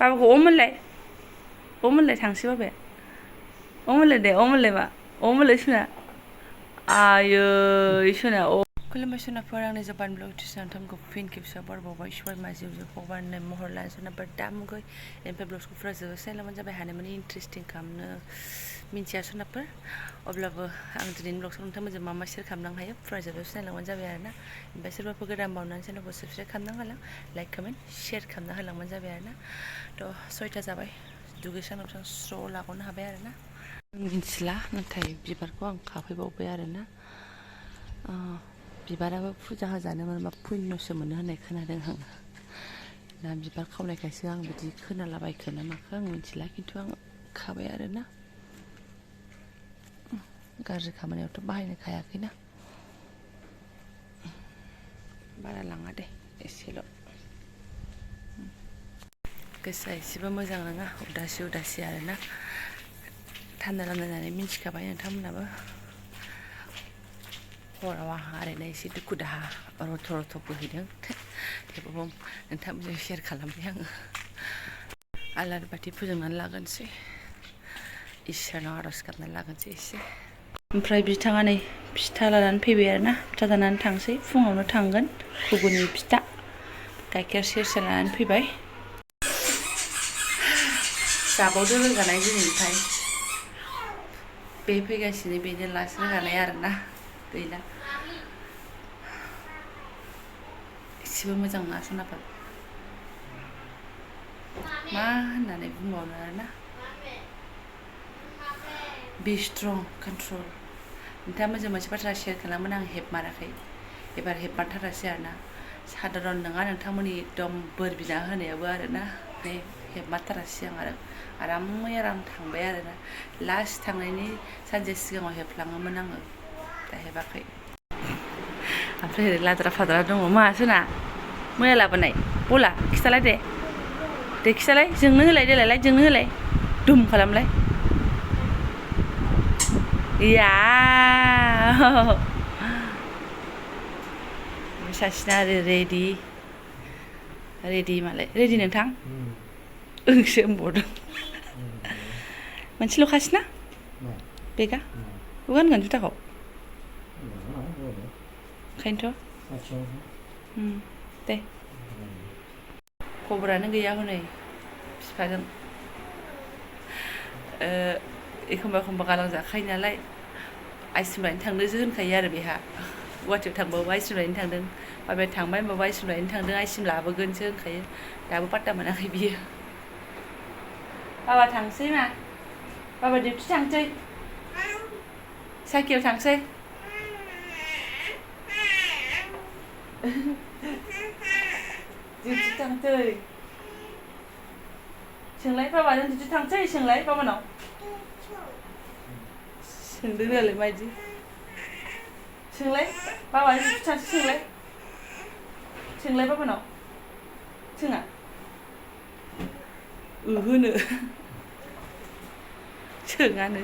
बाबाखौ अमोनलाय थांसै बाबाया अमोनलाय दे अमोनलाय मा अमोनलाय सुना आयै सुना खुलुमबाय सुनाफोर आंनि जबान ब्लग नोंथांखौ फिन खेबसेयाव बारबावबाय सबाय मा जिउ भगबाननि महर लाना सुनाफोर दामुगै एमफ्राय ब्लगखौ फुरा जोबोसेलामोन जाबाय हानाय माने इन्टारेस्टिं खालामनो मिन्थिया सुनाफोर अब्लाबो आं दिनैनि ब्लगखौ नोंथांमोनजों मा मा शेयार खालामनो हायो फुरा जोबोद सिनायलांबानो जाबाय आरोना ओमफ्राय सोरबाफोर गोदान बावनानै चेनेलखौ साबस्क्राइब खालामना होलां लाइक कमेन्ट शेयार खालामना होलांबानो जाबाय आरोना थ' 6टा जाबाय दुगैस्रां लोबस्रां स्र' लाग'नो हाबाय आरोना मिन्थिला नाथाय बिबारखौ आं खाफैबावबाय आरोना बिबाराबो फुजा होजानो मोनबा पुण्यसो मोनो होननाय खोनादों आं दा बिबार खावनायखायसो आं बिदि खोनालाबायखो ना माखो आं मिन्थिला खिन्थु आं खाबाय आरोना गाज्रि खामानियावथ' बाहायनो खायाखैना बारा लाङा दे एसेल' गोसोआ एसेबो मोजां नङा उदासि आरोना थान्दा लामनानै मिन्थिखाबाय नोंथांमोनाबो हराव आंहा ओरैनो एसे दुखु दाहा रथ' बोहैदों थेवबाबो नोंथांमोनजों शेयार खालामबाय आङो आलारि बाथि फोजोंनानै लागोनसै इसोरनाव आर'ज गाबनानै लागोनसै एसे ओमफ्राय बिथाङा नै फिथा लानानै फैबाय आरोना फिथा जानानै थांसै फुङावनो थांगोन घुगुनि फिथा गाइखेर सेरसे लानानै फैबाय जाबावदो रोगानाय दिनैनिफ्राय बे फैगासिनो बेनो लास्ट रोगानाय आरोना गैला एसेबो मोजां नङा सनाफोर मा होननानै बुंबावनो आरोना बि स्ट्रं कन्ट्रल नोंथांमोनजों मोनसे बाथ्रा शेयार खालामोन आं हेबमाराखै एबार हेबमारथारासै आरोना साधारन नङा नोंथांमोननि एकदम बोर बिना होनायाबो आरोना हेबमारथारासै आं आराम थांबाय आरोना लास्ट थांनायनि सानसे सिगाङाव हेबलाङोमोन आङो दा हेबाखै ओमफ्राय ओरै लाद्रा फाद्रा दङ मा सोना मैया लाबोनाय बला खिथालाय दे खिथालाय जोंनो होलाय देलाय जोंनो होलाय दुम खालामलाय या सासेना रेडि मालाय रेडि नोंथां ओंसो होनबावदों मोनसेल' खासैना बेगा बेखौ गानगोन जुथाखौ ओंखायनोथ' दे खबरानो गैया हनै बिफाजों एखमबा गालां जाखायो नालाय आइसक्रिम लायनो थांदोंसो होनखायो आरो बेहा गुवाहाटियाव थांबाबो आइसक्रिम लायनो थांदों बाबाया थांबाय होनबाबो आइसक्रिम लायनो थांदों आइसक्रिम लाबोगोनसो होनखायो दाबो पात्ता मोनाखै बियो बाबा थांसै मा बाबा डिउटि थांसै साइकेल थांसै डिउटि थांसै सोंलाय बाबाजों डिउटि थांसै सोंलाय बाबानाव सोंदों नालाय मायदि सोंलाय बाबाजों डिउटि थांसै सोंलाय बाबानाव सोङा ओहोनो सोङानो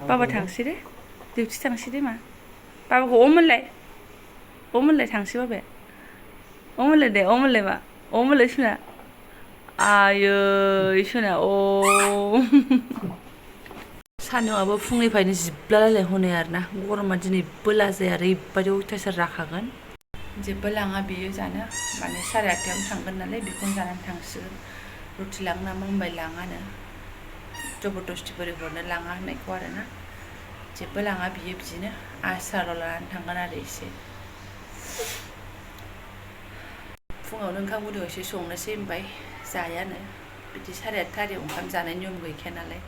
बाबा थांसै दे डिउटि थांसै दे मा बाबाखौ अमोनलाय थांसै बाबाया अमोनलाय दे अमोनलाय मा अमोनलाय सुना आयै सुना सान्दुंआबो फुंनिफ्रायनो जिब्लालाय हनै आरोना गरमा दिनैबो लाजाया ओरैबायदि अयथासार राखागोन जेबो लाङा बियो जानो माने 8:30 थांगोन नालाय बेखौनो जानानै थांसिगोन रुटि लाङो नामा होनबाय लाङानो जबरदस्ति बोरै हरनो लाङा होननायखौ आरोना जेबो लाङा बियो बिदिनो आसारल' लानानै थांगोन आरो एसे फुङावनो ओंखाम गुदुं एसे संनोसै होनबाय जायानो बिदि 8:30 ओंखाम जानाय नियम गैखाया नालाय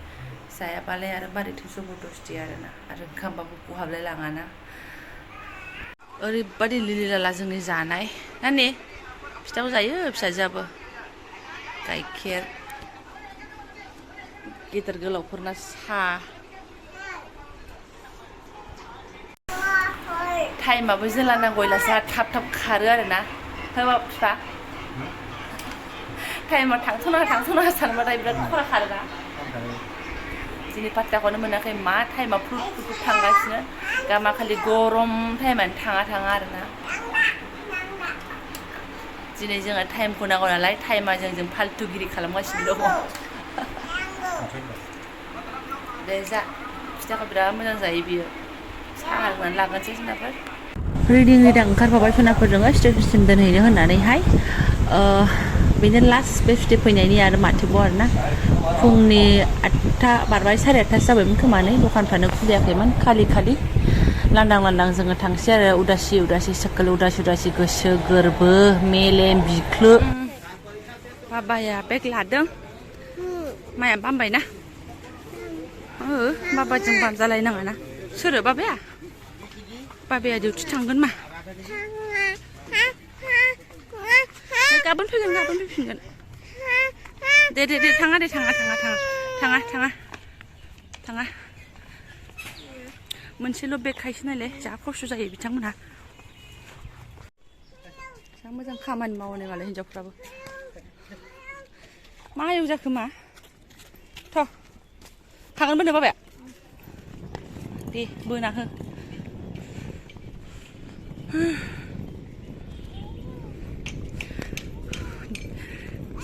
जायाबालाय आरो मारैथो जबरदस्ति आरोना आरो ओंखामबाबो खहाबलाय लाङाना ओरैबादि लिलिलाला जोंनि जानाय नानि फिथाखौ जायो फिसाजोआबो गाइखेर गेदेर गोलावफोरना साहा टाइमाबो जेला नांगौ अब्लासो थाब खारो आरोना होबा बिफा टाइमा थांथ'नाङा सानबाथाय बिराद खरा खारोना दिनै पात्ताखौनो मोनाखै मा टाइमा फुट थांगासिनो गामा खालि गरम टाइमानो थाङा आरोना दिनै जोङो टाइमखौ नांगौ नालाय टाइमा जों फाल्थुगिरि खालामगासिनो दङ दे जा फिथाखौ बिराद मोजां जायो बियो साहा होनानै लागोनसै सोनाफोर रिदिं ओंखारफाबाय सोनाफोरजों स्टेसनसिम दोनहैनो होननानैहाय बेनो लास्ट बे फिथाइ फैनायनि आरो माथोबाव आरोना फुंनि 8टा बारबाय 8:30 जाबायमोन खोमानै दखानफ्रानो खुलियाखैमोन खालि लांदां जोङो थांसै आरो उदासि सोक्कोल उदासि गोसो गोरबो मेलेम बिख्लो बाबाया बेग लादों माया बामबायना बाबाजों बामजालायनाङा ना सोरो बाबाया डिउटि थांगोन मा गाबोन फैफिनगोन दे थाङा मोनसेल' बेग खायसो नालाय जा खस्थ' जायो बिथांमोनहा जा मोजां खामानि मावो नालाय हिनजावफ्राबो मा आयौ जाखो मा थ' थांगोन बोनो बाबाया दे बोना हो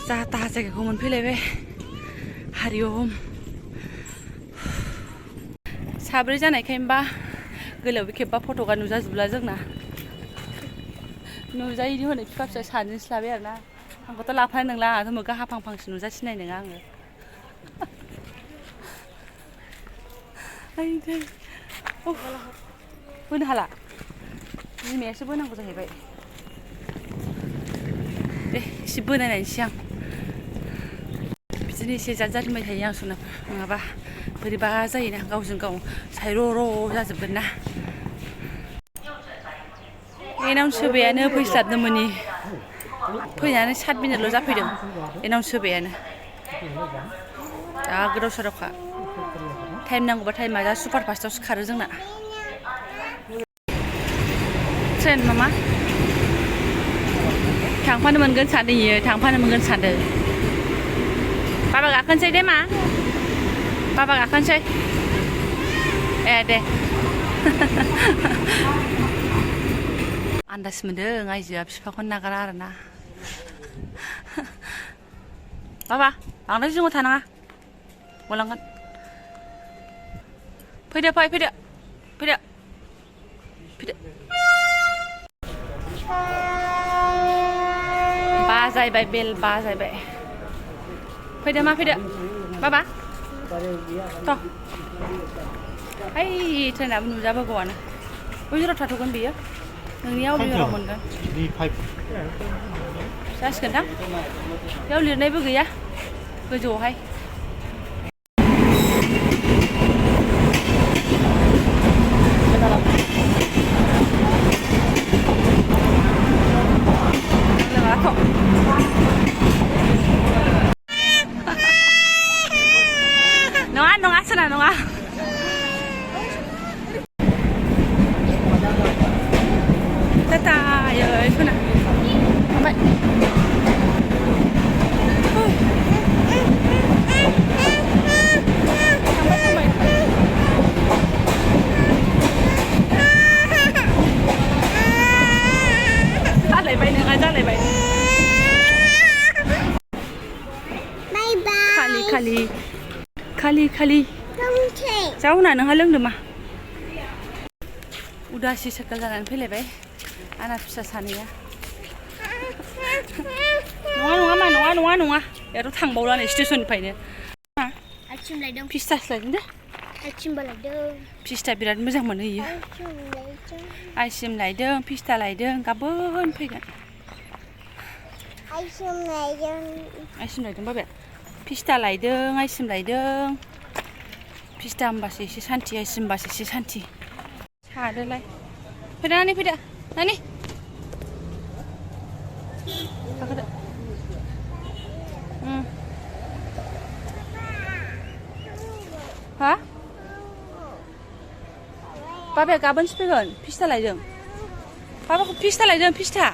जा ताहा जायगाखौ मोनफैलायबाय हारिओम साब्रै जानायखायनोबा गोलाव खेबबा फट'गा नुजाजोबला जोंना नुजायैनि हनै बिफा फिसा सानैजोंसो लाबाय आरोना आंखौथ' लाफानाय नंला आंहाथ' मोगा हाफांफांसो नुजासिनाय नङा आङो बोनो हाला बिमायासो बोनांगौ जाहैबाय दे एसे बोनायनायसै आं बिदिनो एसे जाद होनबाय थायो आं सोनाब नङाबा बोरैबा जायोना गावजों गाव सायर' जाजोबगोन ना एनाउन्स होबायानो फैस्लाबनो मोनि फैनानै 7 मिनिटल' जाफैदों एनाउन्स होबायानो जा गोदाव सोरावखा टाइम नांगौबा टाइमा जा सुपार फास्टावसो खारो जोंना ट्रेन मामा थांफानो मोनगोन सानदों बाबा गाखोनोसै दे मा बाबा गाखोनोसै दे आन्दाज मोनदों आइजोआ बिफाखौनो नागारा आरोना बाबा बांद्राय जिङाव थानाङा गलांगोन फैदो बाजायबाय बेल बाजायबाय फैदो बाबा थ' ओइ ट्रेनाबो नुजाबोगौआनो बबे हराव थाथ'गोन बेयो नोंनिया बबे हराव मोनगोन जासिगोनदां बेयाव लिरनायबो गैया गोजौआवहाय नङा सोना नङा tata ơi Phương ạ vậy ra lại vậy nữa ra lại vậy खालि जाउना नोंहा लोंदों मा उदासि सोक्कोल जानानै फैलायबाय आंना फिसा सानैया नङा याथ' थांबावला नै स्टेसननिफ्रायनो फिस्टासो लायदों दे फिस्टा बिराद मोजां मोनो इयो आइसिम लायदों फिस्टा लायदों गाबोन फैगोन आइसिम लायदों बाबाया फिस्टा लायदों आइसिम लायदों फिस्टा होमबासो एसे सान्थि आइसिम होमबासो एसे सान्थि सादोलाय फैदो नानि गाखोदो हा बाबाया गाबोनसो फैगोन फिस्टा लायदों बाबाखौ फिस्टा लायदों फिस्टा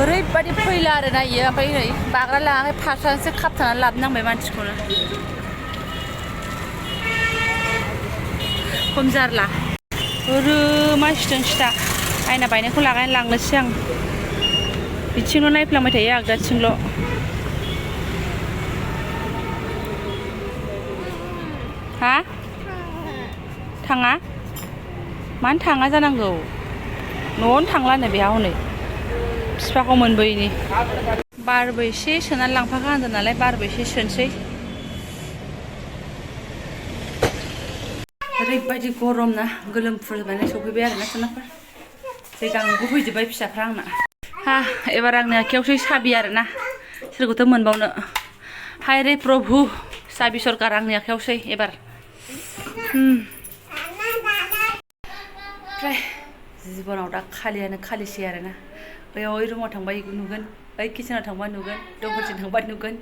ओरैबादि फैला आरो ना इयो ओमफ्राय नै बाग्रा लाङाखै फारसानोसो खाबथानानै लाबोनांबाय मानसिखौनो खम जारला मानसिजों सिथा आयना बायनायखौ लागायनानै लांनोसै आं बिथिंल' नायफ्लांबाय थायो आगदाथिंल' हा थाङा मानो थाङा जानांगौ न'आवनो थांलानो बेहा हनै बिफाखौ मोनबोयैनि बारबो एसे सोनानै लांफाखा होनदों नालाय बारबो एसे सोनोसै ओरैबायदि गरम ना गोलोमफ्रुजोबनानै सफैबाय आरोना सोनाफोर जै गांगु फैजोब्बाय फिसाफ्रा आंना हा एबार आंनि आखायावसै साबि आरोना सोरखौथ' मोनबावनो हाय रे प्रभु साबि सरकार आंनि आखायावसै एबार ओमफ्राय जिबनाव दा खालियानो खालिसै आरोना ओइ रुमाव थांबा नुगोन ओइ किचेनाव थांबा नुगोन दंफोरथिं थांबा नुगोन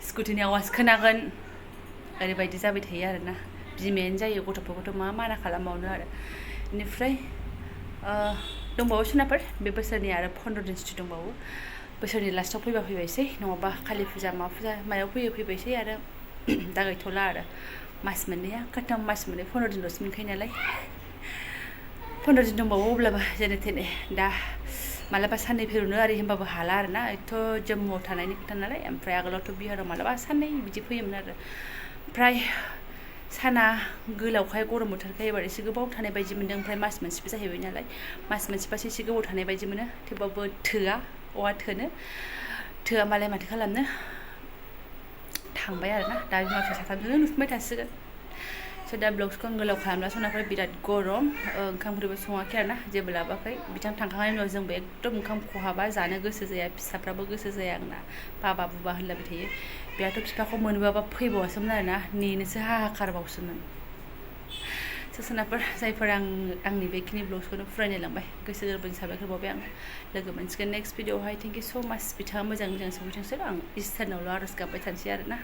स्कुटिनि आवाज खोनागोन ओरैबायदि जाबाय थायो आरोना बिमायानो जायो गथ'फोरखौथ' मा माना खालामबावनो आरो बेनिफ्राय दंबावो सोनाफोर बे बोसोरनि आरो 15 दिनसो दंबावो बोसोरनि लास्टाव फैबा फैबायसै नङाबा कालि फुजा मा फुजा मायाव फैयो फैबायसै आरो दा गैथ'ला आरो मास मोननैया खथम मास मोननै 15 दिनल'सो मोनखायो नालाय 15 दिन दंबावो अब्लाबो जेने थेने दा मालाबा साननै फैरुनो आरि होनबाबो हाला आरोना एथ' जम्मुआव थानायनि खोथा नालाय ओमफ्राय आगोलावथ' बिहाराव मालाबा साननै बिदि फैयोमोन आरो ओमफ्राय साना गोलावखाय गरम बोथोरखाय एबार एसे गोबाव थानाय बायदि मोन्दों ओमफ्राय मास मोनसेबो जाहैबाय नालाय मास मोनसेबासो एसे गोबाव थानाय बायदि मोनो थेवबाबो थोआ थोआ मालाय माथो खालामनो थांबाय आरोना दा बिमा फिसा साथामजोंनो नुफिनबाय थासिगोन स' दा ब्लग्सखौ आं गोलाव खालामला सनाफोर बिराद गरम ओंखामफोरबो सङाखै आरोना जेबो लाबोआखै बिथां थांखांनायनि उनाव जोंबो एकदम ओंखाम खहाबा जानो गोसो जाया फिसाफ्राबो गोसो जाया आंना बाबा बुबा होनलायबाय थायो बेहाथ' बिफाखौ मोनबोआबा फैबावासोमोन आरोना नेनोसो हाहाकारबावसोमोन सोनाफोर जायफोर आंनि बेखिनि ब्लग्सखौनो फरायनो लांबाय गोसो गोरबोनि साबायखर बावबाय आं लोगो मोनसिगोन नेक्स्ट भिडिअआवहाय थेंक इउ स' माच बिथाङा मोजां सफैथोंसै आं इसोरनावल' आर'ज गाबबाय थानोसै आरोना